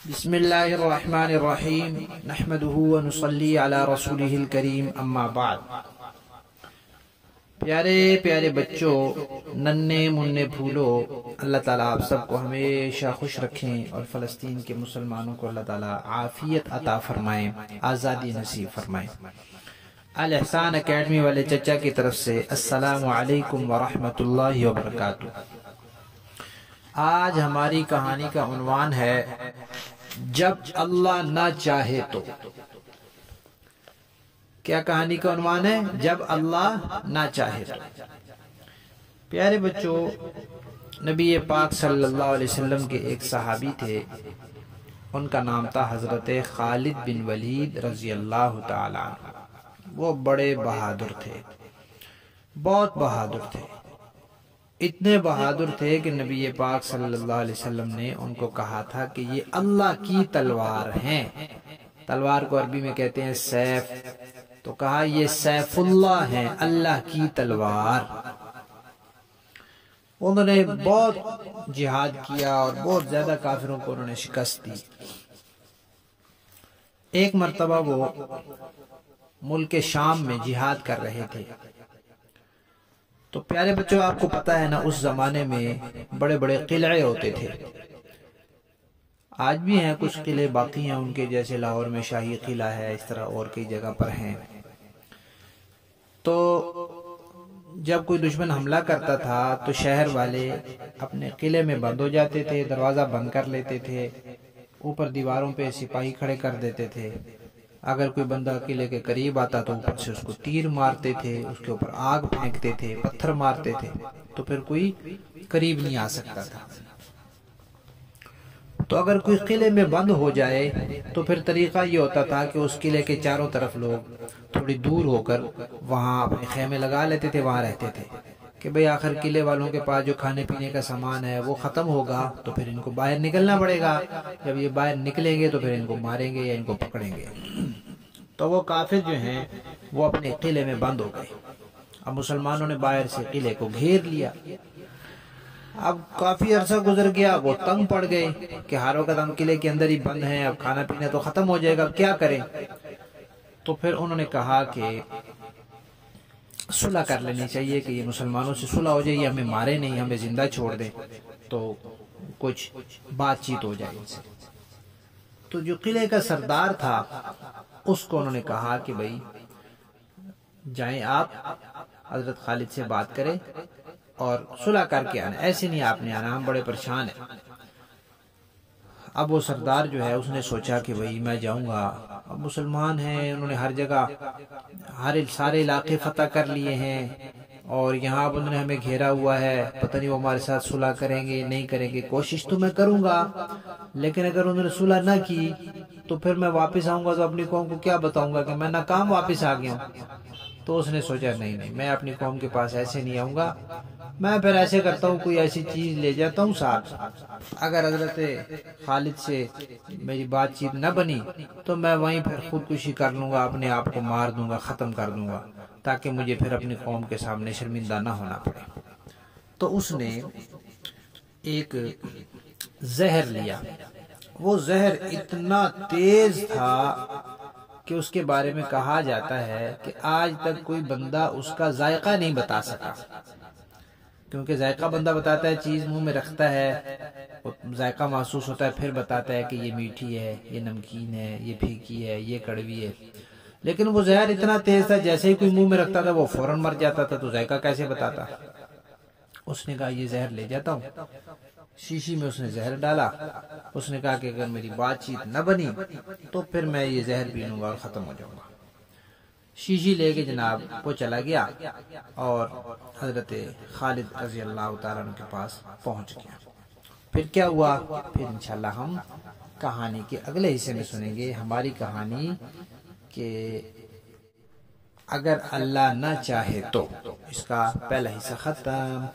بسم اللہ الرحمن الرحیم نحمده ونصلی علی رسولہ الکریم اما بعد۔ پیارے پیارے بچوں، ننے مننے پھولو، اللہ تعالیٰ آپ سب کو ہمیشہ خوش رکھیں اور فلسطین کے مسلمانوں کو اللہ تعالیٰ عافیت عطا فرمائیں، آزادی نصیب فرمائیں۔ الاحسان اکیڈمی والے چچا کی طرف سے السلام علیکم ورحمۃ اللہ وبرکاتہ۔ آج ہماری کہانی کا عنوان ہے جب اللہ نہ چاہے تو۔ کیا کہانی کا عنوان ہے؟ جب اللہ نہ چاہے تو۔ پیارے بچوں، نبی پاک صلی اللہ علیہ وسلم کے ایک صحابی تھے، ان کا نام تھا حضرت خالد بن ولید رضی اللہ تعالیٰ عنہ۔ وہ بڑے بہادر تھے، بہت بہادر تھے، اتنے بہادر تھے کہ نبی پاک صلی اللہ علیہ وسلم نے ان کو کہا تھا کہ یہ اللہ کی تلوار ہیں۔ تلوار کو عربی میں کہتے ہیں سیف، تو کہا یہ سیف اللہ ہیں، اللہ کی تلوار۔ انہوں نے بہت جہاد کیا اور بہت زیادہ کافروں کو انہوں نے شکست دی۔ ایک مرتبہ وہ ملک شام میں جہاد کر رہے تھے۔ تو پیارے بچوں، آپ کو پتا ہے نا، اس زمانے میں بڑے بڑے قلعے ہوتے تھے۔ آج بھی ہیں کچھ قلعے باقی ہیں ان کے، جیسے لاہور میں شاہی قلعہ ہے، اس طرح اور کئی جگہ پر ہیں۔ تو جب کوئی دشمن حملہ کرتا تھا تو شہر والے اپنے قلعے میں بند ہو جاتے تھے، دروازہ بند کر لیتے تھے، اوپر دیواروں پہ سپاہی کھڑے کر دیتے تھے۔ اگر کوئی بندہ قلعے کے قریب آتا تو اوپر سے اس کو تیر مارتے تھے، اس کے اوپر آگ پھینکتے تھے، پتھر مارتے تھے، تو پھر کوئی قریب نہیں آ سکتا تھا۔ تو اگر کوئی قلعے میں بند ہو جائے تو پھر طریقہ یہ ہوتا تھا کہ اس قلعے کے چاروں طرف لوگ تھوڑی دور ہو کر وہاں اپنے خیمے لگا لیتے تھے، وہاں رہتے تھے کہ بھئی آخر قلعے والوں کے پاس جو کھانے پینے کا سامان ہے وہ ختم ہوگا تو پھر ان کو باہر نکلنا پڑے گا، جب یہ باہر نکلیں گے تو پھر ان کو ماریں گے یا ان کو پکڑیں گے۔ تو وہ کافر جو ہیں وہ اپنے قلعے میں بند ہو گئے۔ اب مسلمانوں نے باہر سے قلعے کو گھیر لیا۔ اب کافی عرصہ گزر گیا، وہ تنگ پڑ گئے کہ ہاروں قدم قلعے کے اندر ہی بند ہیں، اب کھانا پینا تو ختم ہو جائے گا، کیا کریں؟ تو پھر انہوں نے کہا کہ صلح کر لینی چاہیے کہ یہ مسلمانوں سے صلح ہو جائے، یہ ہمیں مارے نہیں، ہمیں زندہ چھوڑ دیں تو کچھ بات چیت ہو جائے ان سے۔ تو جو قلعے کا سردار تھا اس کو انہوں نے کہا کہ بھئی جائیں آپ حضرت خالد سے بات کریں اور صلح کر کے آنا، ایسے نہیں آپ نے آنا، ہم بڑے پریشان ہیں۔ اب وہ سردار جو ہے اس نے سوچا کہ بھئی میں جاؤں گا، اب مسلمان ہیں، انہوں نے ہر جگہ سارے علاقے فتح کر لیے ہیں اور یہاں اب انہوں نے ہمیں گھیرا ہوا ہے، پتہ نہیں وہ ہمارے ساتھ صلح کریں گے نہیں کریں گے۔ کوشش تو میں کروں گا، لیکن اگر انہوں نے صلح نہ کی تو پھر میں واپس آؤں گا تو اپنی قوم کو کیا بتاؤں گا کہ میں ناکام واپس آ گیا ہوں۔ تو اس نے سوچا نہیں، میں اپنی قوم کے پاس ایسے نہیں آؤں گا، میں پھر ایسے کرتا ہوں کوئی ایسی چیز لے جاتا ہوں ساتھ، اگر حضرت خالد سے میری بات چیت نہ بنی تو میں وہیں پھر خودکشی کر لوں گا، اپنے آپ کو مار دوں گا، ختم کر دوں گا، تاکہ مجھے پھر اپنی قوم کے سامنے شرمندہ نہ ہونا پڑے۔ تو اس نے ایک زہر لیا۔ وہ زہر اتنا تیز تھا کہ اس کے بارے میں کہا جاتا ہے کہ آج تک کوئی بندہ اس کا ذائقہ نہیں بتا سکا، کیونکہ ذائقہ بندہ بتاتا ہے، چیز منہ میں رکھتا ہے، ذائقہ محسوس ہوتا ہے، پھر بتاتا ہے کہ یہ میٹھی ہے، یہ نمکین ہے، یہ پھیکی ہے، یہ کڑوی ہے۔ لیکن وہ زہر اتنا تیز تھا، جیسے ہی کوئی منہ میں رکھتا تھا وہ فوراً مر جاتا تھا، تو ذائقہ کیسے بتاتا؟ اس نے کہا یہ زہر لے جاتا ہوں۔ شیشی میں اس نے زہر ڈالا، اس نے کہا کہ اگر میری بات چیت نہ بنی تو پھر میں یہ زہر پی لوں گا اور ختم ہو جاؤں گا۔ شیشی لے کے جناب وہ چلا گیا اور حضرت خالد رضی اللہ تعالیٰ عنہ کے پاس پہنچ گیا۔ پھر کیا ہوا؟ پھر انشاءاللہ ہم کہانی کے اگلے حصے میں سنیں گے ہماری کہانی کہ اگر اللہ نہ چاہے تو۔ اس کا پہلا حصہ ختم۔